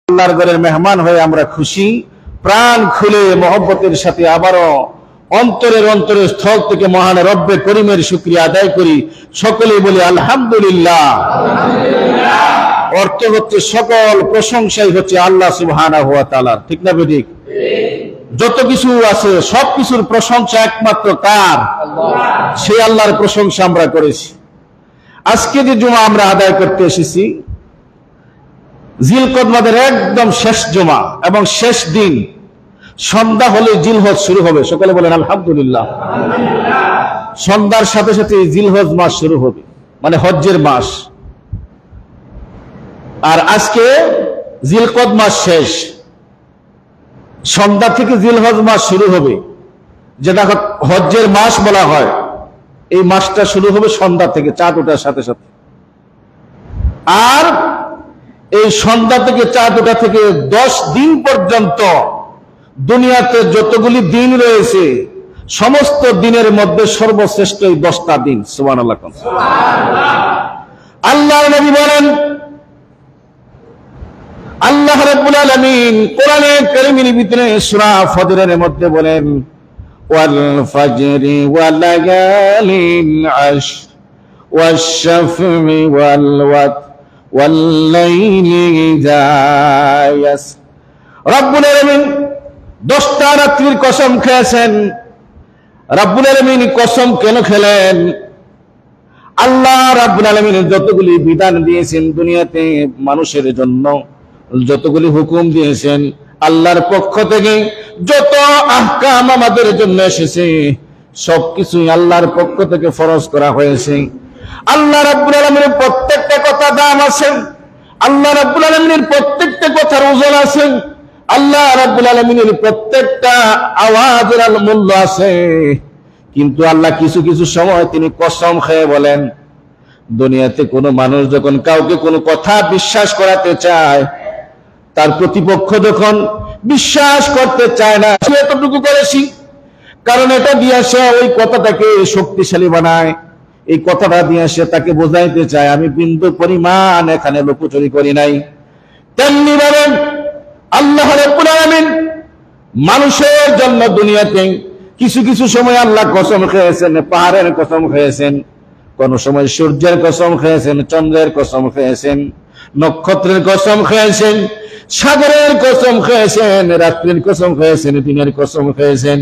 আল্লাহর ঘরের মেহমান হয়ে আমরা খুশি, প্রাণ খুলে মহব্বতের সাথে আবারও অন্তরের স্থল থেকে মহান রব্বে করিমের শুকরিয়া আদায় করি। সকলে বলি আলহামদুলিল্লাহ। অর্থ হচ্ছে সকল প্রশংসাই হচ্ছে আল্লাহ সুবহানাহু ওয়া তাআলার, ঠিক না বেঠিক? যত কিছু আছে সবকিছুর প্রশংসা একমাত্র কার? সেই আল্লাহর প্রশংসা আমরা করেছি। আজকে যে জুমা আমরা আদায় করতে এসেছি, জিলকদ মাসের একদম শেষ জুমা এবং শেষ দিন, সন্ধ্যা হলে জিলহজ শুরু হবে। সকলে বলেন আলহামদুলিল্লাহ। সন্ধ্যার সাথে সাথে জিলহজ মাস শুরু হবে, মানে হজ্জের মাস। আর আজকে জিলকদ মাস শেষ, সন্ধ্যা থেকে জিলহজ মাস শুরু হবে, যেটা হজ্জের মাস বলা হয়। এই মাসটা শুরু হবে সন্ধ্যা থেকে, চাঁদ ওঠার সাথে সাথে। আর এই সন্ধ্যা থেকে চাঁদ ওঠা থেকে 10 দিন পর্যন্ত দুনিয়াতে যতগুলি দিন রয়েছে, সমস্ত দিনের মধ্যে সর্বশ্রেষ্ঠ এই 10টা দিন। সুবহানাল্লাহ। আল্লাহর নবী বলেন, আল্লাহ রাব্বুল আলামিন কোরআনে কারীমের ভিতরে সূরা ফজরের মধ্যে বলেন, ওয়াল ফাজরি ওয়া লায়ালিন আশর ওয়াশ শাফঈ ওয়াল ওয়াতর ওয়াল লাইলি ইযা ইয়াসর। রব্বুল আলামিন 10টা রাত্রির কসম খেয়েছেন। রব্বুল আলামিন কসম কেন খেলেন? আল্লাহ রাব্বুল আলামিন যতগুলি বিধান দিয়েছেন দুনিয়াতে মানুষের জন্য, যতগুলি হুকুম দিয়েছেন আল্লাহর পক্ষ থেকে, যত আহকাম আমাদের জন্য এসেছে, সবকিছুই আল্লাহর পক্ষ থেকে ফরজ করা হয়েছে। আল্লাহ রাব্বুল আলামিনের প্রত্যেকটা কথা দাম আছে, আল্লাহ রাব্বুল আলামিনের প্রত্যেকটা কথার ওজন আছে, আল্লাহ রাব্বুল আলামিনের প্রত্যেকটা আওয়াজের মূল্য আছে। কিন্তু আল্লাহ কিছু কিছু সময় তিনি কসম খেয়ে বলেন, দুনিয়াতে কোনো মানুষ যখন কাউকে কোনো কথা বিশ্বাস করাতে চায়, তার প্রতিপক্ষ যখন বিশ্বাস করতে চায় না, সে এতটুকু করেছি, কারণ এটা দিয়ে সে ওই কথাটাকে শক্তিশালী বানায়, এই কথাটা দিয়ে সে তাকে বোঝাইতে চায় আমি বিন্দু পরিমাণ এখানে লুকোচুরি করি নাই। তেমনি ভাবে আল্লাহ রাব্বুল আলামিন মানুষের জন্য দুনিয়াতে কিছু কিছু সময় আল্লাহ কসম খেয়েছেন, পাহাড়ের কসম খেয়েছেন, কোন সময় সূর্যের কসম খেয়েছেন, চন্দ্রের কসম খেয়েছেন, নক্ষত্রের কসম খেয়েছেন, সাগরের কসম খেয়েছেন, রাত্রির কসম খেয়েছেন, দিনের কসম খেয়েছেন।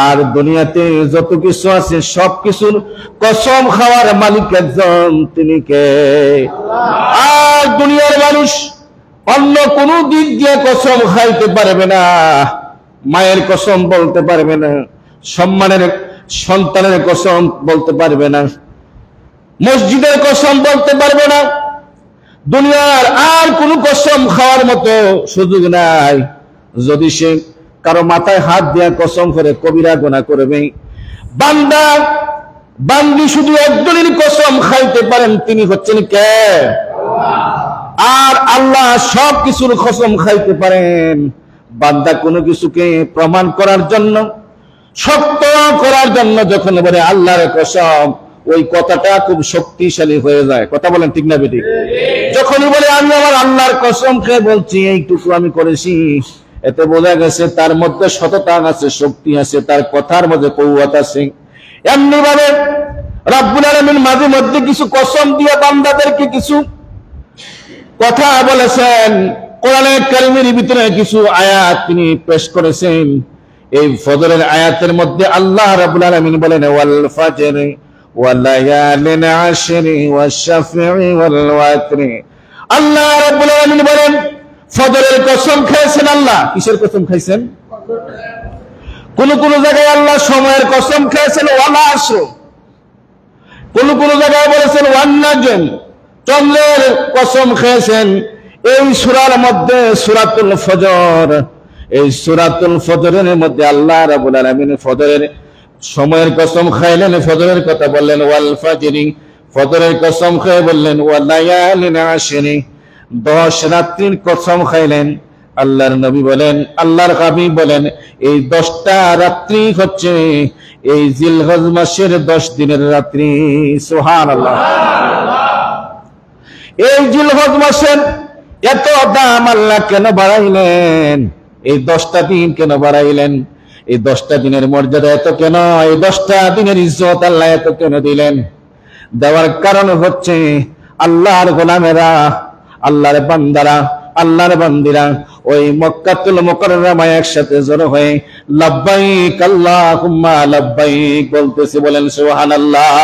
আর দুনিয়াতে যত কিছু আছে সবকিছুর কসম খাওয়ার মালিক একজন, তিনি কে? আর দুনিয়ার মানুষ অন্য কোন দিক দিয়ে কসম খাইতে পারবে না। মায়ের কসম বলতে পারবে না, সম্মানের সন্তানের কসম বলতে পারবে না, মসজিদের কসম বলতে পারবে না। দুনিয়ার আর কোন কসম খাওয়ার মতো সুযোগ নাই। যদি সে কারো মাথায় হাত দিয়ে কসম করে কবিরা গুনাহ করবে। বান্দা বান্দি শুধু একজনের কসম খাইতে পারেন, তিনি হচ্ছেন কে? আর আল্লাহ সব কিছুর কসম খাইতে পারেন। বান্দা কোনো কিছুকে প্রমাণ করার জন্য, সত্য করার জন্য যখন বলে আল্লাহর কসম, ওই কথাটা খুব শক্তিশালী হয়ে যায়। কথা বলেন ঠিক না বেঠিক? যখন বলে আমি আমার আল্লাহর কসম খেয়ে বলছি এইটুকু আমি করেছি, এতে বোঝা গেছে তার মধ্যে সততা আছে, শক্তি আছে, তার কথার মধ্যে কওয়াত আছে। এমনি ভাবে রব্বুল আলামিন মাঝে মধ্যে কিছু কসম দিয়ে বান্দাদেরকে কিছু কথা বলেছেন। কোরআনে কারীমের ভিতরে কিছু আয়াত তিনি পেশ করেছেন। এই ফজরের আয়াতের মধ্যে আল্লাহ রাব্বুল আলামিন বলেন, ওয়াল ফাজরি ওয়া লায়ালিন আশরি ওয়াশ শাফঈ ওয়াল ওয়াতরি। আল্লাহ রাব্বুল আলামিন বলেন ফজরের কসম খেয়েছেন। আল্লাহ কিসের কসম খাইছেন? কোন কোন জায়গায় আল্লাহ সময়ের কসম খেয়েছেন, ওয়াল আসর। কোন কোন জায়গায় বলেছেন ওয়ান নাজম, চন্দ্রের কসম খেয়েছেন। এই সূরার মধ্যে সূরাতুল ফজর, এই সূরাতুল ফজরের মধ্যে আল্লাহ রাব্বুল আলামিন ফজরের সময়ের কসম খাইলেন, ফজরের কথা বললেন ওয়াল ফাজরি, ফজরের কসম খেয়ে বললেন ওয়া লায়ালিন আশরি, 10 রাত্রির কসম খাইলেন। আল্লাহর নবী বলেন, আল্লাহর হাবিব বলেন, এই 10টা রাত্রি হচ্ছে এই জিলহজ মাসের 10 দিনের রাত্রি। সুবহানাল্লাহ। এই জিলহজ মাসের এত দাম আল্লাহ কেন বাড়াইলেন? এই 10টা দিন কেন বাড়াইলেন? এই 10টা দিনের মর্যাদা এত কেন? এই 10টা দিনের ইজ্জত আল্লাহ এত কেন দিলেন? দেওয়ার কারণ হচ্ছে আল্লাহর গোলামেরা, আল্লাহর বান্দারা, আল্লাহর বান্দিরা ওই মক্কাতুল মুকাররমায় একসাথে জড়ো হয়ে লাব্বাইক আল্লাহুম্মা লাব্বাইক বলতেছে। বলেন সুবহানাল্লাহ।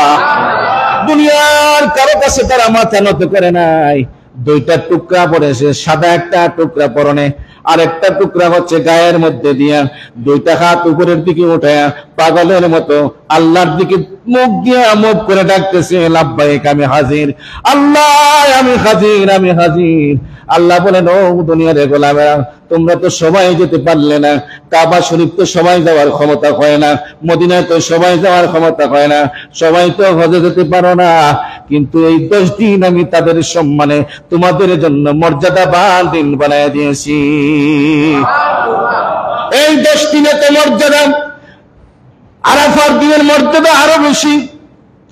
দুনিয়ার কারো কাছে তারা মাথা নত করে নাই। 2টা টুকরা পড়েছে, সাদা একটা টুকরা পরনে, আর একটা টুকরা হচ্ছে গায়ের মধ্যে দিয়া 2টা হাত উপরের দিকে উঠায়া পাগলের মতো আল্লাহর দিকে মুখ দিয়া মুখ করে ডাকতেছে, লাব্বাইক আমি হাজির, আল্লাহ আমি হাজির, আমি হাজির। আল্লাহ বলেন, ও দুনিয়ার গোলামেরা, তোমরা তো সবাই যেতে পারলে না। কাবা শরীফ তো সবাই যাওয়ার ক্ষমতা হয় না, মদিনায় তো সবাই যাওয়ার ক্ষমতা হয় না, সবাই তো হজে যেতে পারো না। কিন্তু এই 10 দিন আমি তাদের সম্মানে তোমাদের জন্য মর্যাদাবান দিন বানায় দিয়েছি। এই 10 দিনে তো মর্যাদা, আরাফার দিনের মর্যাদা আরো বেশি।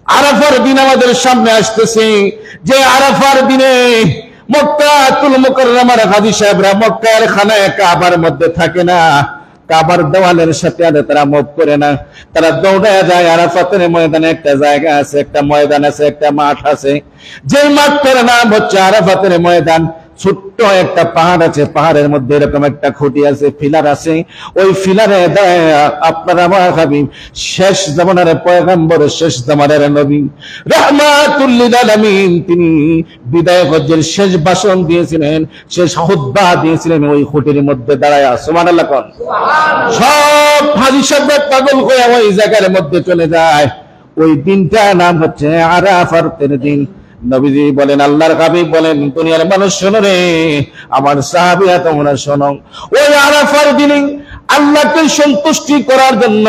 আরাফার দিন আমাদের সামনে আসতেছে, যে আরাফার দিনে মক্কাতুল মুকাররমার হাজী সাহেবরা মক্কার খানায় কাবার মধ্যে থাকে না, কাবার দেওয়ালের সাথে তারা মুভ করে না, তারা দৌড়ায় যায় আরাফাতের ময়দানে। একটা জায়গা আছে, একটা ময়দান আছে, একটা মাঠ আছে, যে মাঠটার নাম হচ্ছে আরাফাতের ময়দান। ছোট্ট একটা পাহাড় আছে, পাহাড়ের মধ্যে এরকম একটা খুঁটি আছে, ফিলার আছে। ওই ফিলারে আপনার আমার হাবিব শেষ জামানার পয়গম্বর, শেষ জামানার নবী রাহমাতুল লিল আলামিন, তিনি বিদায় হজ্জের শেষ ভাষণ দিয়েছিলেন, শেষ খুতবা দিয়েছিলেন ওই খুঁটির মধ্যে দাঁড়ায়। সুবহানাল্লাহ। কোন সব হাজী সাহেব পাগল হয়ে ওই জায়গার মধ্যে চলে যায়। ওই দিনটা নাম হচ্ছে আরাফাতের দিন। নবীজি বলেন, আল্লাহর হাবিব বলেন, দুনিয়ার মানুষ শোনো রে, আমার সাহাবীরা তোমরা শোনো, ওই আরাফার দিনে আল্লাহকে সন্তুষ্টি করার জন্য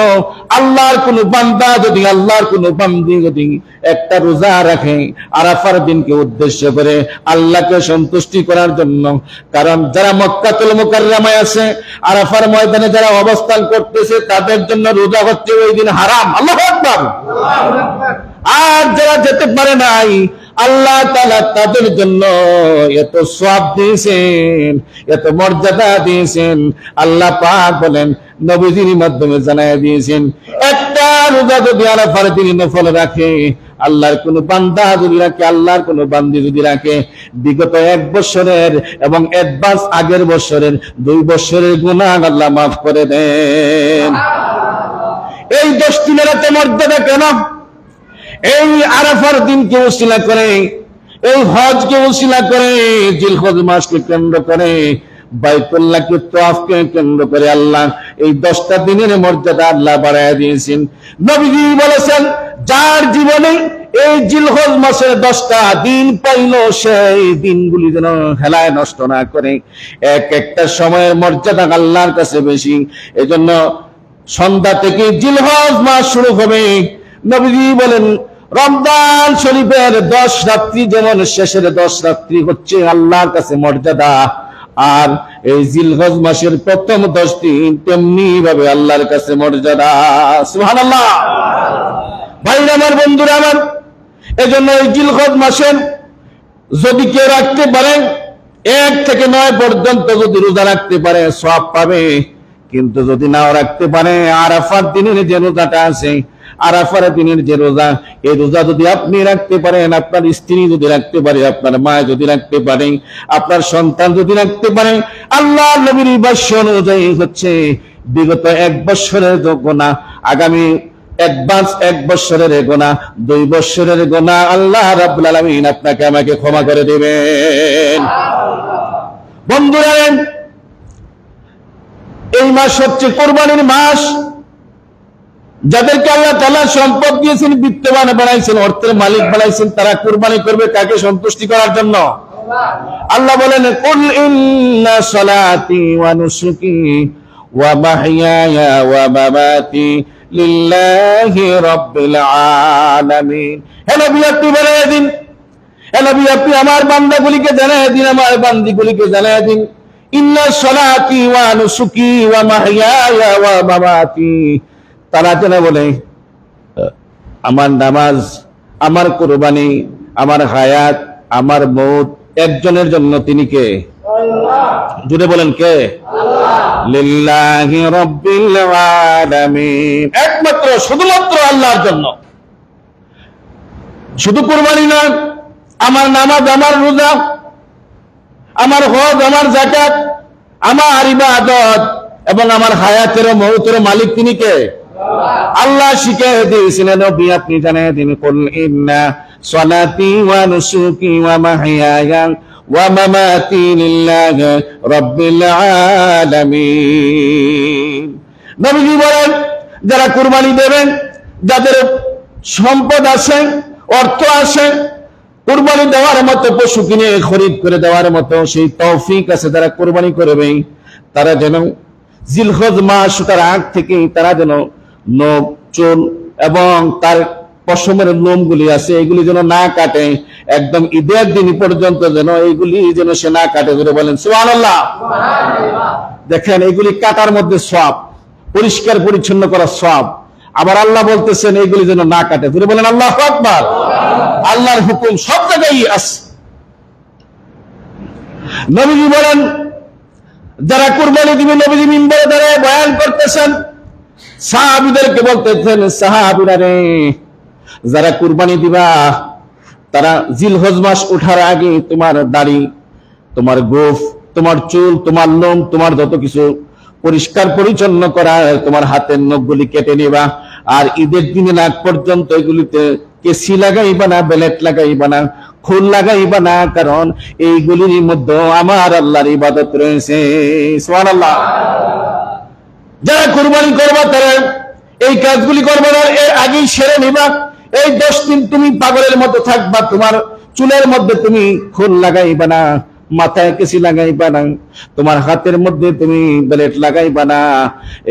আল্লাহর কোন বান্দা যদি, আল্লাহর কোন বান্দি যদি একটা রোজা রাখে আরাফার দিনকে উদ্দেশ্য করে আল্লাহকে সন্তুষ্টি করার জন্য, কারণ যারা মক্কাতুল মুকাররমায় আছে, আরাফার ময়দানে যারা অবস্থান করতেছে, তাদের জন্য রোজা হচ্ছে ওই দিন হারাম। আল্লাহু আকবার। আর যারা যেতে পারে নাই, আল্লাহ তাআলা তাদের জন্য এত সওয়াব দিয়েছেন, এত মর্যাদা দিয়েছেন। আল্লাহ পাক বলেন, নবীজির মাধ্যমে জানায় দিয়েছেন, একটা রোজা যদি আরাফার দিনে নফল রাখে, আল্লাহর কোন বান্দা যদি রাখে, আল্লাহর কোন বান্দি যদি রাখে, বিগত 1 বছরের এবং অ্যাডভান্স আগের বছরের 2 বছরের গুনাহ আল্লাহ মাফ করে দেন। এই 10 দিনের এত মর্যাদা কেন? এই আরাফার দিনকে উসিলা করে, এই হজকে উসিলা করে, জিলহজ মাসকে কেন্দ্র করে, বাইতুল্লাহকে তাওয়াফকে কেন্দ্র করে আল্লাহ এই 10টা দিনের মর্যাদা আল্লাহ বাড়ায় দিয়েছেন। নবীজি বলেছেন, যার জীবনে এই জিলহজ মাসের 10টা দিন পাইল, সেই দিনগুলি যেন হেলায় নষ্ট না করে। এক একটা সময়ের মর্যাদা আল্লাহর কাছে বেশি। এজন্য সন্ধ্যা থেকে জিলহজ মাস শুরু হবে। নবীজি বলেন, রমজান শরীফের 10 রাত্রি যেমন শেষের 10 রাত্রি হচ্ছে আল্লাহর কাছে মর্যাদা, আর এই জিলহজ মাসের প্রথম 10 দিন তেমনি ভাবে আল্লাহর কাছে মর্যাদা। সুবহানাল্লাহ। ভাইরা আমার, বন্ধুরা আমার, এজন্য এই জিলহজ মাসের যদি কেউ রাখতে পারে, 1 থেকে 9 পর্যন্ত যদি রোজা রাখতে পারে সওয়াব পাবে। কিন্তু যদি নাও রাখতে পারে, আরাফার দিনের যে রোজাটা আছে, আরাফার দিনের যে রোজা, এই রোজা যদি আপনি রাখতে পারেন, আপনার স্ত্রী যদি রাখতে পারে, আপনার মা যদি রাখতে পারে, আপনার সন্তান যদি রাখতে পারে, আল্লাহ নবীর ভাষ্য অনুযায়ী হচ্ছে বিগত 1 বছরের গুনাহ, আগামী অ্যাডভান্স 1 বছরের গুনাহ, 2 বছরের গুনাহ আল্লাহ রাব্বুল আলামিন আপনাকে আমাকে ক্ষমা করে দিবেন। বন্ধুরা, এই মাস হচ্ছে কোরবানির মাস। যাদেরকে আল্লাহ তাআলা সম্পদ দিয়েছেন, বিত্তবান বানাইছেন, অর্থের মালিক বানাইছেন, তারা কুরবানি করবে কাকে সন্তুষ্টি করার জন্য? আল্লাহ বলেন, কুল ইন্না সালাতি ওয়া নুসুকি ওয়া মাহইয়ায়া ওয়া মামাতি লিল্লাহি রাব্বিল আলামিন। হে নবী, আপনি বলে দিন, হে নবী, আপনি আমার বান্দাগুলিকে জানায় দিন, আমার বান্দিগুলিকে জানায় দিন, ইন্না সালাতি ওয়া নুসুকি ওয়া মাহইয়ায়া ওয়া মামাতি, তারা যেন বলে আমার নামাজ, আমার কুরবানি, আমার হায়াত, আমার মৌত একজনের জন্য, তিনি কে? জুড়ে বলেন কে? লিল্লাহি রাব্বিল আলামিন, একমাত্র শুধুমাত্র আল্লাহর জন্য। শুধু কুরবানি না, আমার নামাজ, আমার রোজা, আমার হজ, আমার যাকাত, আমার ইবাদত এবং আমার হায়াতের মৌতের মালিক তিনি কে? আল্লাহ শিখিয়ে দিয়েছিলেন নবী, আপনি জানিয়ে দিন, কুল ইন্না সালাতি ওয়া নুসুকি ওয়া মাহইয়ায়া ওয়া মামাতি লিল্লাহি রাব্বিল আলামিন। নবীজি বলেন, যারা কুরবানি দেবেন, যাদের সম্পদ আছে, অর্থ আছে, কুরবানি দেওয়ার মতো পশু কিনে খরিদ করে দেওয়ার মতো সেই তৌফিক আছে, যারা কুরবানি করবে, তারা যেন জিলহজ মাস তার আগ থেকেই তারা যেন নখ, চুল এবং তার পশমের লোমগুলি আছে এগুলি যেন না কাটে, একদম ঈদের দিন পর্যন্ত যেন এইগুলি যেন সে না কাটে। ধরে বলেন সুবহানাল্লাহ। দেখেন, এইগুলি কাটার মধ্যে সওয়াব, পরিষ্কার পরিচ্ছন্ন করার সওয়াব। আবার আল্লাহ বলতেছেন এইগুলি যেন না কাটে। ধরে বলেন আল্লাহু আকবার। আল্লাহর হুকুম সব জায়গায় আছে। নবীজি বলেন, যারা কুরবানি দিবে, নবীজি মিম্বরে দাঁড়িয়ে বয়ান করতেছেন, সাহাবীদেরকে বলতেছেন, সাহাবীরা রে, যারা কুরবানি দিবা তারা জিলহজ মাস ওঠার আগে তোমার দাড়ি, তোমার গোফ, তোমার চুল, তোমার লোম, তোমার যত কিছু পরিষ্কার পরিচ্ছন্ন করা, তোমার হাতের নখগুলি কেটে নিবা। আর ঈদের দিনের আগ পর্যন্ত এগুলিতে কেসি লাগাইবা না, বেলেট লাগাইবা না, খুল লাগাইবা না, কারণ এইগুলির মধ্যে আমার আল্লাহর ইবাদত রয়েছে। সুবহানাল্লাহ। যারা কুরবানি করবা তারা এই কাজগুলি করবা না, এর আগেই সেরে নিবা। এই 10 দিন তুমি পাগলের মতো থাকবা, তোমার চুলের মধ্যে তুমি খুল লাগাইবা না, মাথায় কেসি লাগাইবা না, তোমার হাতের মধ্যে তুমি বেলেট লাগাইবা না।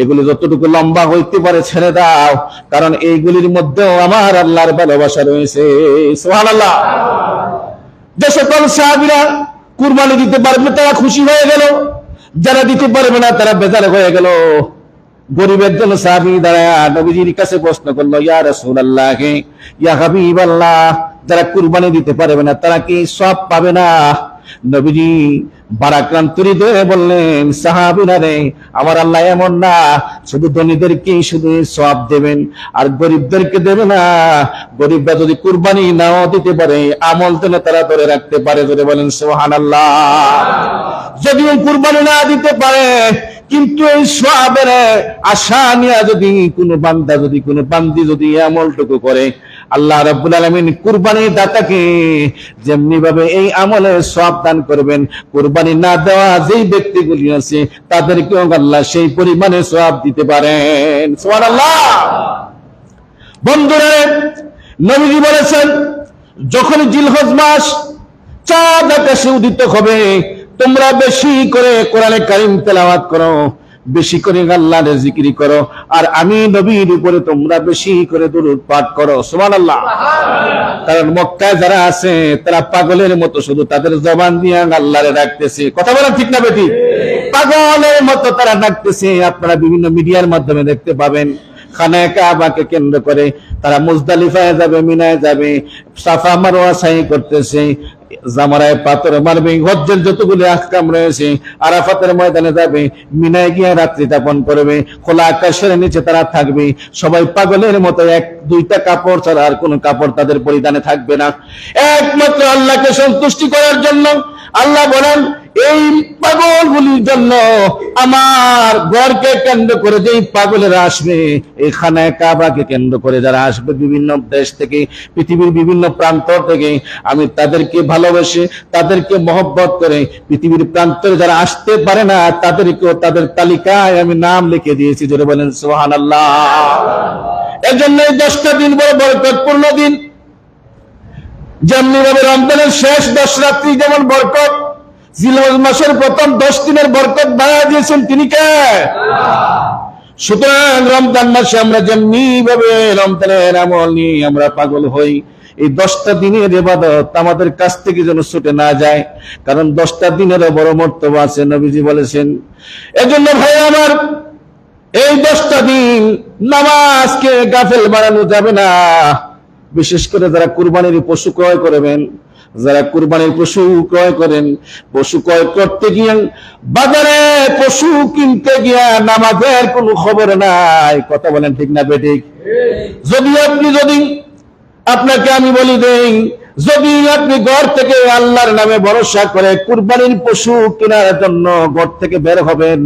এগুলি যতটুকু লম্বা হইতে পারে ছেড়ে দাও, কারণ এইগুলির মধ্যেও আমার আল্লাহর ভালোবাসা রয়েছে। সুবহানাল্লাহ। যে সকল সাহাবীরা কুরবানি দিতে পারবে তারা খুশি হয়ে গেল, যারা দিতে পারবে না তারা বেজার হয়ে গেল। গরিবের জন্য সাহাবী দাঁড়ায় নবীজির কাছে প্রশ্ন করলো, ইয়া রাসূলুল্লাহ, ইয়া হাবিবাল্লাহ, যারা কুরবানি দিতে পারবে না তারা কি সওয়াব পাবে না? নবীজি বারাক্রান্ত হৃদয়ে বললেন, সাহাবীরা রে, আমার আল্লাহ এমন না শুধু ধনীদেরকেই শুধু সওয়াব দেবেন আর গরিবদেরকে দেবে না। গরিবরা যদি কুরবানি নাও দিতে পারে, আমল যেন তারা ধরে রাখতে পারে। ধরে বলেন সুবহানাল্লাহ। যদিও কুরবানি না দিতে পারে, কিন্তু এই সওয়াবের আশা নিয়ে যদি কোনো বান্দা, যদি কোনো বান্দি যদি আমলটুকু করে, আল্লাহ রাব্বুল আলামিন কুরবানির দাতাকে যেমনি ভাবে এই আমলে সওয়াব দান করবেন, কুরবানি না দেওয়া যেই ব্যক্তিগুলি আছে তাদেরকেও আল্লাহ সেই পরিমাণে সওয়াব দিতে পারেন। সুবহানাল্লাহ। বন্ধুরা, নবীজি বলেছেন, যখন জিলহজ মাস চাঁদ আকাশে উদিত হবে, তোমরা বেশি করে কোরআনে কারীম তেলাওয়াত করো, বেশি করে আল্লাহর জিকির করো, আর আমি নবীর উপরে তোমরা বেশি করে দুরূদ পাঠ করো। সুবহানাল্লাহ। কারণ মক্কায় যারা আছে তারা পাগলের মতো শুধু তাদের জবান দিয়ে আল্লাহরে ডাকতেছে। কথা বলেন ঠিক না বেঠিক? পাগলের মতো তারা ডাকতেছে। আপনারা বিভিন্ন মিডিয়ার মাধ্যমে দেখতে পাবেন, খানায়ে কাবাকে কেন্দ্র করে তারা মুজদালিফায় যাবে, মিনায় যাবে, সাফা মারওয়া সাই করতেছে, জামারায় পাথর মারবে, হজ্জের যতগুলো আহকাম রয়েছে, আরাফাতের ময়দানে যাবে, মিনায় গিয়ে রাত্রি যাপন করবে, খোলা আকাশের নিচে তারা থাকবে। সবাই পাগলের মতো 1-2টা কাপড় ছাড়া আর কোনো কাপড় তাদের পরিধানে থাকবে না, একমাত্র আল্লাহকে সন্তুষ্টি করার জন্য। আল্লাহ বলেন, এই পাগলগুলির জন্য আমার ঘরকে কেন্দ্র করে যেই পাগলেরা আসবে, এই খানায়ে কাবাকে কেন্দ্র করে যারা আসবে বিভিন্ন দেশ থেকে, পৃথিবীর বিভিন্ন প্রান্ত থেকে, আমি তাদেরকে ভালোবেসে, তাদেরকে মহব্বত করে, পৃথিবীর প্রান্তরে যারা আসতে পারে না তাদেরকেও তাদের তালিকায় আমি নাম লিখে দিয়েছি। জোরে বলেন সুবহানাল্লাহ। এজন্য এই 10টা দিন বড় বরকতপূর্ণ দিন। যেমনি ভাবে রমজানের শেষ 10 রাত্রি যেমন বরকত, জিলহজ মাসের প্রথম 10 দিনের বরকত বাড়ায় দিয়েছেন তিনি কে? সুতরাং রমজান মাসে আমরা যেমনি ভাবে রমজানের আমল নিয়ে আমরা পাগল হই, এই 10টা দিনের ইবাদত আমাদের কাছ থেকে যেন ছুটে না যায়, কারণ 10টা দিনের বড় মর্তবা আছে, নবীজি বলেছেন। এজন্য ভাই আমার, এই 10টা দিন নামাজকে গাফেল বানানো যাবে না। বিশেষ করে যারা কুরবানির পশু ক্রয় করবেন, যারা কুরবানির পশু ক্রয় করেন, পশু ক্রয় করতে গিয়ে বাজারে পশু কিনতে গিয়া নামাজের কোনো খবর নাই। কথা বলেন ঠিক না বেঠিক? যদি আপনাকে আমি বলি দেই, যদি আপনি ঘর থেকে আল্লাহর নামে ভরসা করে কুরবানির পশু কেনার জন্য ঘর থেকে বের হবেন,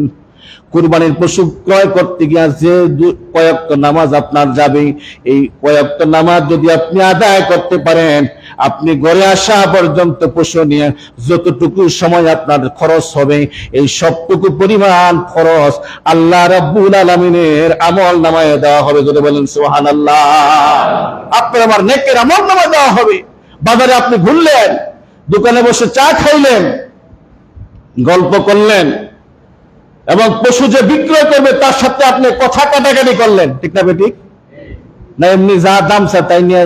কুরবানির পশু ক্রয় করতে গিয়ে যে কয়েকটা নামাজ আপনার যাবে, এই কয়েকটা নামাজ যদি আপনি আদায় করতে পারেন, আপনি ঘরে আসা পর্যন্ত পশু নিয়ে যতটুকু সময় আপনার খরচ হবে, এই সবটুকু পরিমাণ খরচ আল্লাহ রাব্বুল আলামিনের আমল নামায় দেওয়া হবে। যদি বলেন সুবহানাল্লাহ। আপনার আমার নেকের আমল নামায় দেওয়া হবে। বাজারে আপনি ঘুরলেন, দোকানে বসে চা খাইলেন, গল্প করলেন, এবং পশু যে বিক্রয় করবে তার সাথে আপনি কথা কাটাকাটি করলেন, ঠিক না বেঠিক? না এমনি যা দাম স্যার তাই নিয়ে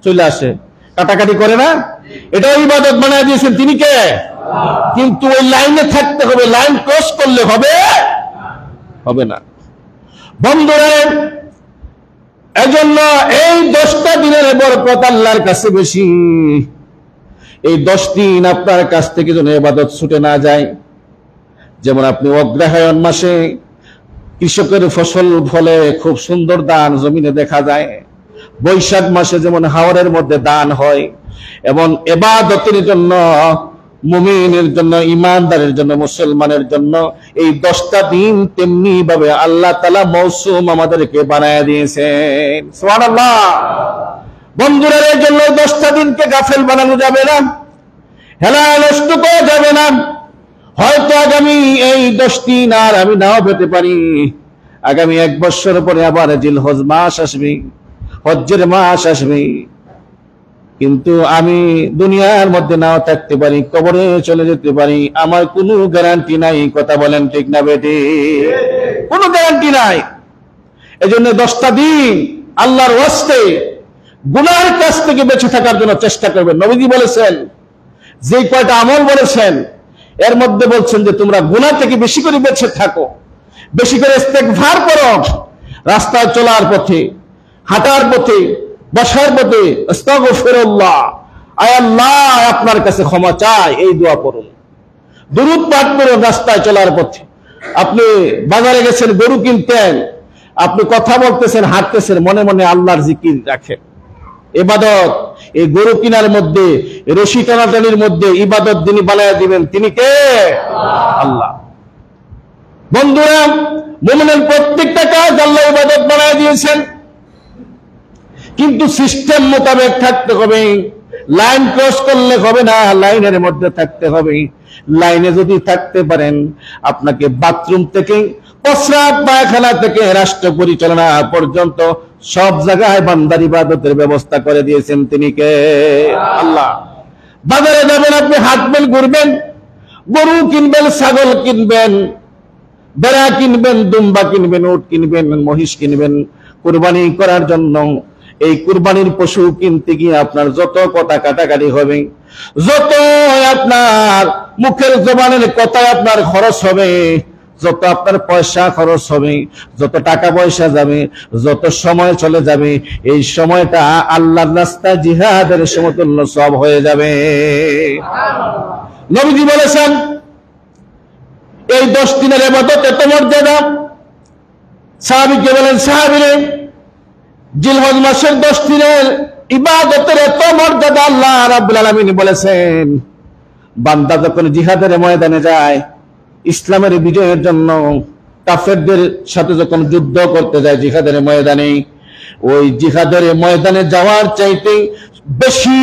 চলে আসে, কাটাকাটি করে না? এটাও ইবাদত বানায় দিয়েছেন তিনি কে? কিন্তু ওই লাইনে থাকতে হবে, লাইন ক্রস করলে হবে না। বন্ধুরা, এজন্য এই 10টা দিনের বরকত আল্লাহর কাছে বেশি। এই 10 দিন আপনার কাছ থেকে যেন ইবাদত ছুটে না যায়। যেমন আপনি অগ্রহায়ণ মাসে কৃষকের ফসল ফলে খুব সুন্দর দান জমিনে দেখা যায়, বৈশাখ মাসে যেমন হাওরের মধ্যে দান হয়, এবং ইবাদতের জন্য, মুমিনের জন্য, ইমানদারের জন্য, মুসলমানের জন্য এই 10টা দিন তেমনি ভাবে আল্লাহ তাআলা মৌসুম আমাদেরকে বানায় দিয়েছেন। সুবহানাল্লাহ। বন্ধুরা, এই জন্য 10টা দিনকে গাফেল বানানো যাবে না, হেলা নষ্ট করা যাবে না। হয়তো আগামী এই 10 দিন আর আমি নাও পেতে পারি, আগামী 1 বছর পরে আবার জিলহজ মাস আসবে, হজ্জের মাস আসবে, কিন্তু আমি দুনিয়ার মধ্যে নাও থাকতে পারি, কবরে চলে যেতে পারি, আমার কোনো গ্যারান্টি নাই। কথা বলেন ঠিক না বেটি? কোনো গ্যারান্টি নাই। এজন্য 10টা দিন আল্লাহর ওয়াস্তে গুনাহের কাছ থেকে বেঁচে থাকার জন্য চেষ্টা করবেন। নবীজি বলেছেন, যে কয়টা আমল বলেছেন এর মধ্যে বলছেন যে তোমরা গুনাহ থেকে বেশি করে বেঁচে থাকো, বেশি করে ইস্তেগফার করো, রাস্তায় চলার পথে, হাঁটার পথে, বসার পথে আস্তাগফিরুল্লাহ, আয় আল্লাহ আপনার কাছে ক্ষমা চাই, এই দোয়া করুন। দুরূদ পাঠ করুন রাস্তায় চলার পথে। আপনি বাজারে গেছেন, গরু কিনতেন, আপনি কথা বলতেছেন, হাঁটতেছেন, মনে মনে আল্লাহর জিকির রাখেন। ইবাদত এই গরু কিনার মধ্যে, রশি টানাটানির মধ্যে ইবাদত যিনি বানায় দিবেন তিনি কে? আল্লাহ। বন্ধুরা, মুমিনের প্রত্যেকটা কাজ আল্লাহ ইবাদত বানায় দিয়েছেন, কিন্তু সিস্টেম মোতাবেক থাকতে হবে। লাইন ক্রস করলে হবে না, লাইনের মধ্যে থাকতে হবে। লাইনে যদি থাকতে পারেন, আপনাকে বাথরুম থেকে, প্রস্রাব পায়খানা থেকে রাষ্ট্র পরিচালনা পর্যন্ত সব জায়গায় বান্দার ইবাদতের ব্যবস্থা করে দিয়েছেন তিনি কে? আল্লাহ। বাজারে যাবেন, আপনি হাঁটবেন, ঘুরবেন, গরু কিনবেন, ছাগল কিনবেন, ভেড়া কিনবেন, দুম্বা কিনবেন, উট কিনবেন, মহিষ কিনবেন কুরবানি করার জন্য। এই কুরবানির পশু কিনতে গিয়ে আপনার যত কথা কাটাকাটি হবে, যত আপনার মুখের জবানের কথা আপনার খরচ হবে, যত আপনার পয়সা খরচ হবে, যত টাকা পয়সা যাবে, যত সময় চলে যাবে, এই সময়টা আল্লাহর রাস্তায় জিহাদের সমতুল্য সব হয়ে যাবে। নবীজি বলেছেন, এই 10 দিনের ইবাদত এত মর্যাদা। সাহাবীকে বলেন, সাহাবীরে, জিলহজ মাসের 10 দিনের ইবাদতের এত মর্যাদা আল্লাহ রাব্বুল আলামিন বলেছেন, বান্দা যখন জিহাদের ময়দানে যায়, ইসলামের বিজয়ের জন্য কাফেরদের সাথে যখন যুদ্ধ করতে যায় জিহাদের ময়দানে, ওই জিহাদের ময়দানে যাওয়ার চাইতে বেশি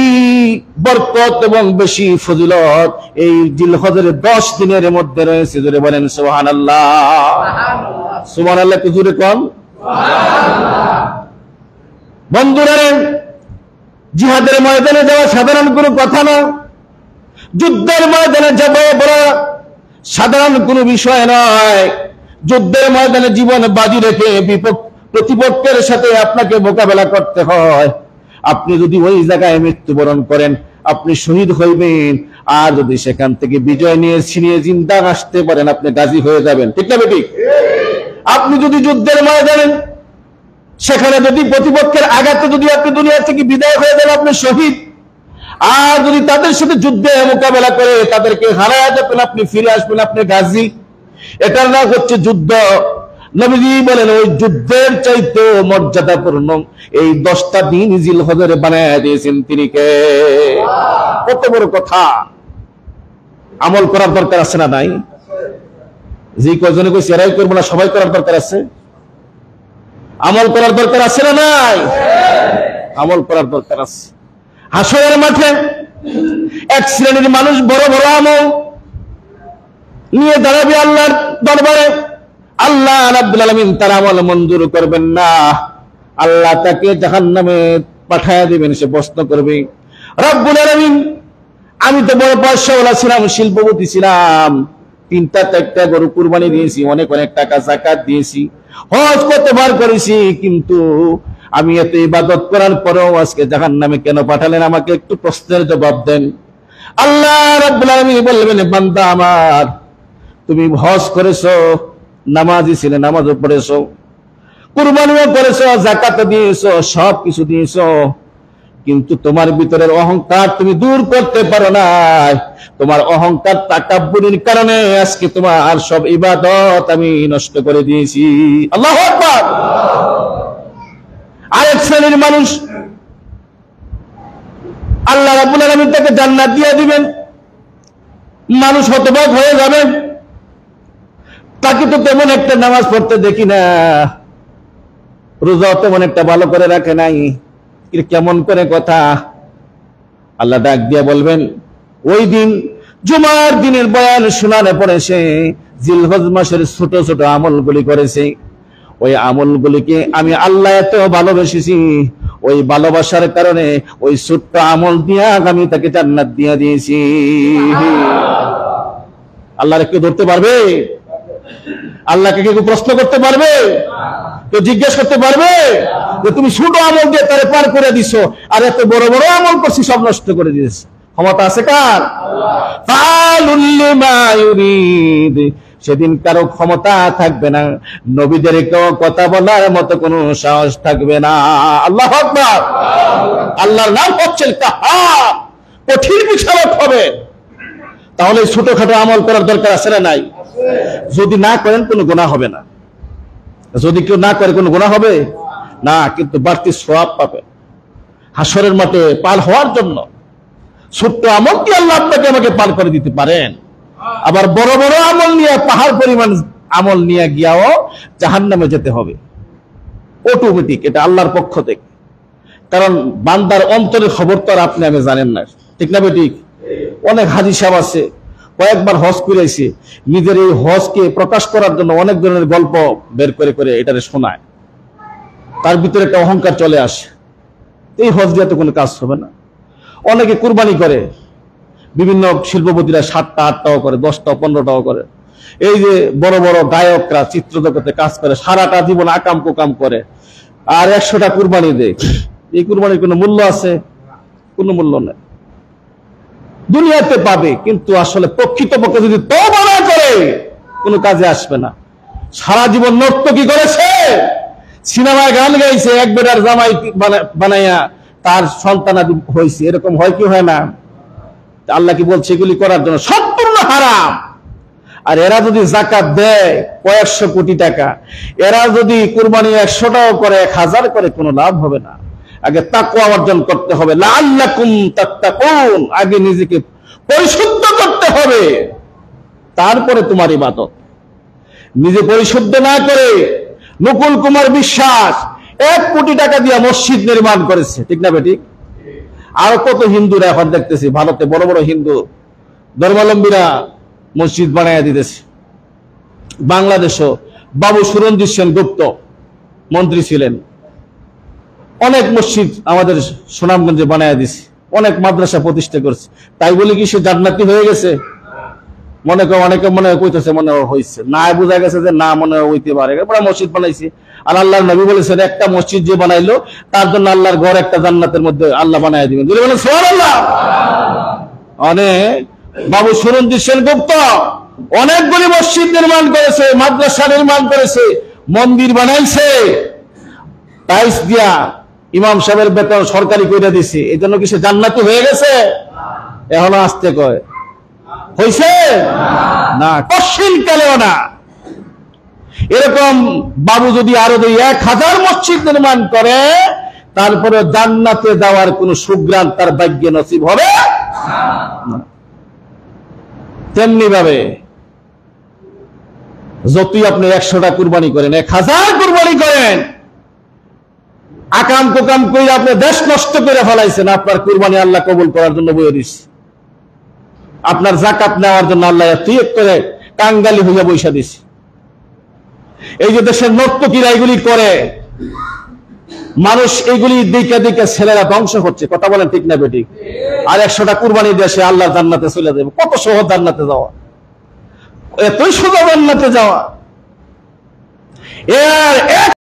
বরকত এবং বেশি ফজিলত এই জিলহজের 10 দিনের মধ্যে রয়েছে। জোরে বলেন সুবহানাল্লাহ। সুবহানাল্লাহ, কি জোরে কোন? বন্ধুরা, জিহাদের ময়দানে যাওয়া সাধারণ কোনো কথা না। যুদ্ধের ময়দানে যাবো বড় সাধারণ কোনো বিষয় নয়। যুদ্ধের ময়দানে জীবন বাজি রেখে প্রতিপক্ষের সাথে আপনাকে মোকাবেলা করতে হয়। আপনি যদি ওই জায়গায় মৃত্যুবরণ করেন, আপনি শহীদ হইবেন, আর যদি সেখান থেকে বিজয় নিয়ে ছিনিয়ে জিন্দা আসতে পারেন, আপনি গাজী হয়ে যাবেন। ঠিক না বেটি? আপনি যদি যুদ্ধের ময়দানে সেখানে যদি প্রতিপক্ষের আঘাতে যদি আপনি দুনিয়া থেকে বিদায় হয়ে যান, আপনি শহীদ। আর যদি তাদের সাথে যুদ্ধে মোকাবেলা করে তাদেরকে হারায় যাবেন, আপনি ফিরে আসবেন, আপনি গাজী। এটার নাম হচ্ছে যুদ্ধ। নবীজি বলেন ওই যুদ্ধের চাইতে মর্যাদাপূর্ণ এই 10টা দিন জিলহজের বানায় দিয়েছেন তিনি কে? কত বড় কথা! আমল করার দরকার আছে না নাই? যে কয়জনে কইছে এরাই করবো না, সবাই করার দরকার আছে। আমল করার দরকার আছে না নাই? আমল করার দরকার আছে। হাসরের মাঠে এক শ্রেণীর মানুষ বড় বড় আমল নিয়ে দাঁড়াবে আল্লাহর দরবারে। আল্লাহ রাব্বুল আলামিন তার আমল মঞ্জুর করবেন না, আল্লাহ তাকে জাহান্নামে পাঠায়া দিবেন। সে প্রশ্ন করবে, রব্বুল আলামিন আমি তো বড় পয়সাওয়ালা ছিলাম, শিল্পপতি ছিলাম, 3টা গরু কুরবানি দিয়েছি, অনেক অনেক টাকা যাকাত দিয়েছি, হজ কতবার করেছি, কিন্তু আমি এত ইবাদত করার পরেও আজকে জাহান্নামে কেন পাঠালেন? আমাকে একটু প্রশ্নের জবাব দেন। আল্লাহ রাব্বুল আলামিন বলবেন, বান্দা আমার, তুমি হজ করেছো, নামাজি ছিলে, নামাজও পড়েছো, কুরবানিও করেছো, যাকাত দিয়েছো, সব কিছু দিয়েছো, কিন্তু তোমার ভিতরের অহংকার তুমি দূর করতে পারো না। তোমার অহংকার তাকাব্বুরির কারণে আজকে তোমার সব ইবাদত আমি নষ্ট করে দিয়েছি। আল্লাহু আকবার। আরেক শ্রেণীর মানুষ আল্লাহ রাব্বুল আলামিন তাকে জান্নাত দিয়ে দিবেন। মানুষ হতবাক হয়ে যাবে, তাকে তো তেমন একটা নামাজ পড়তে দেখি না, রোজা তেমন একটা ভালো করে রাখে নাই, কেমন করে কথা। আল্লাহ ডাক দিয়া বলবেন, ওই দিন জুমার দিনের বয়ান শোনার পরে সে জিলহজ মাসের ছোট ছোট আমলগুলি করেছে, ওই আমলগুলিকে আমি আল্লাহ এত ভালোবেসেছি, ওই ভালোবাসার কারণে ওই ছোট্ট আমল দিয়া আমি তাকে জান্নাত দিয়া দিয়েছি। আল্লাহর কেউ ধরতে পারবে? আল্লাহকে কেউ প্রশ্ন করতে পারবে? কেউ জিজ্ঞেস করতে পারবে যে তুমি ছোট আমল দিয়ে তারে পার করে দিছো, আর এত বড় বড় আমল করছি সব নষ্ট করে দিয়েছে? ক্ষমতা আছে কার? ফাআলুল লিমা ইউরিদ। সেদিন কারো ক্ষমতা থাকবে না, নবীদেরকেও কথা বলার মতো কোনো সাহস থাকবে না। আল্লাহু আকবার। আল্লাহর নাম হচ্ছে কাহ্হার, কঠিন বিচারক হবে। তাহলে ছোটখাটো আমল করার দরকার আছে না নাই? যদি না করেন কোনো গুনাহ হবে না, যদি কেউ না করে কোনো গুনাহ হবে না, কিন্তু বাড়তি সওয়াব পাবে হাসরের মাঠে পার হওয়ার জন্য। ছোট্ট আমল কি আল্লাহ আপনাকে আমাকে পার করে দিতে পারেন? আবার বড় বড় আমল নিয়ে, পাহাড় পরিমাণ আমল নিয়ে গিয়াও জাহান্নামে যেতে হবে অটোমেটিক, এটা আল্লাহর পক্ষ থেকে। কারণ বান্দার অন্তরের খবর তো আর আপনি আমি জানেন না, ঠিক না বেঠিক? অনেক হাজী সাহেব আছে, কয়েকবার হজ করেছে, নিজের এই হজকে প্রকাশ করার জন্য অনেক ধরনের গল্প বের করে করে এটারে শোনায়, তার ভিতরে একটা অহংকার চলে আসে, এই হজ দিয়ে তো কোনো কাজ হবে না। অনেকে কুরবানি করে, বিভিন্ন শিল্পপতিরা 7টা 8টাও করে, 10টাও 15টাও করে। এই যে বড় বড় গায়করা চিত্র জগতে কাজ করে, সারাটা জীবন আকাম কুকাম করে, আর 100টা কুরবানি দেয়। এই কুরবানির কোনো মূল্য আছে? কোনো মূল্য নেই। দুনিয়াতে পাবে, কিন্তু আসলে প্রকৃতপক্ষে যদি তওবা না করে কোনো কাজে আসবে না। সারা জীবন নর্তকী করেছে, সিনেমায় গান গাইছে, এক বেটার জামাই বানাইয়া তার সন্তানাদি হয়েছে, এরকম হয় কি হয় না? আল্লাহ কি বলছে এগুলি করার জন্য? সম্পূর্ণ হারাম। আর এরা যদি যাকাত দেয় কয়েকশো কোটি টাকা, এরা যদি কুরবানি 100টাও করে, 1000 করে, কোনো লাভ হবে না। আগে তাকওয়া অর্জন করতে হবে, লাআল্লাকুম তাত্তাকুন। আগে নিজেকে পরিশুদ্ধ করতে হবে, তারপরে তোমার ইবাদত। নিজে পরিশুদ্ধ না করে নকুল কুমার বিশ্বাস 1 কোটি টাকা দিয়ে মসজিদ নির্মাণ করেছে, ঠিক না বেঠিক? আরো কত হিন্দুরা এখন দেখতেছি ভারতে, বড় বড় হিন্দু ধর্মাবলম্বীরা মসজিদ বানায় দিতেছে। বাংলাদেশও বাবু সুরঞ্জিত সেনগুপ্ত মন্ত্রী ছিলেন, অনেক মসজিদ আমাদের সুনামগঞ্জে বানায় দিছে, অনেক মাদ্রাসা প্রতিষ্ঠা করছে। তাই বলে কি সে জান্নাতি হয়ে গেছে? অনেকে মনে কইতেছে মনে হয়েছে, না বোঝা গেছে যে না, মনে হইতে পারে মসজিদ বানাইছে। আর আল্লাহর নবী বলেছেন একটা মসজিদ যে বানাইলো তার জন্য আল্লাহর ঘর একটা জান্নাতের মধ্যে আল্লাহ বানায় দিবেন। যদি বলেন সুবহানাল্লাহ। অনেক বাবু সুরঞ্জিত সেনগুপ্ত অনেকগুলি মসজিদ নির্মাণ করেছে, মাদ্রাসা নির্মাণ করেছে, মন্দির বানাইছে, টাইলস দিয়া, ইমাম সাহেবের বেতন সরকারি কইরা দিছি, এই জন্য কি সে জান্নাতি হয়ে গেছে? এখনো আসতে কয় হইছে না, কশিন কালেও না। এরকম বাবু যদি আরো 1000 মসজিদ নির্মাণ করে, তারপরে জান্নাতে যাওয়ার কোন সুগ্রাণ তার ভাগ্যে নসিব হবে না। তেমনি ভাবে যতই আপনি 100টা কুরবানি করেন, 1000 কুরবানি করেন, আকাম কোকাম করে আপনি দেশ নষ্ট করে ফেলাইছেন, আপনার কুরবানি আল্লাহ কবুল করার জন্য বইয়ে দিচ্ছে। আপনার যাকাত নেওয়ার জন্য আল্লাহ তুই করে কাঙ্গালি হইয়া বৈশা দিছে। এই যে দেশের নর্তকীরা এগুলি করে, মানুষ এগুলি দেখে দেখে ছেলেরা ধ্বংস হচ্ছে। কথা বলেন ঠিক না বেঠিক? আর 100টা কুরবানি দেশে আল্লাহ জান্নাতে চলে যাবে। কত সহজ জান্নাতে যাওয়া, এতই সোজা জান্নাতে যাওয়া। এর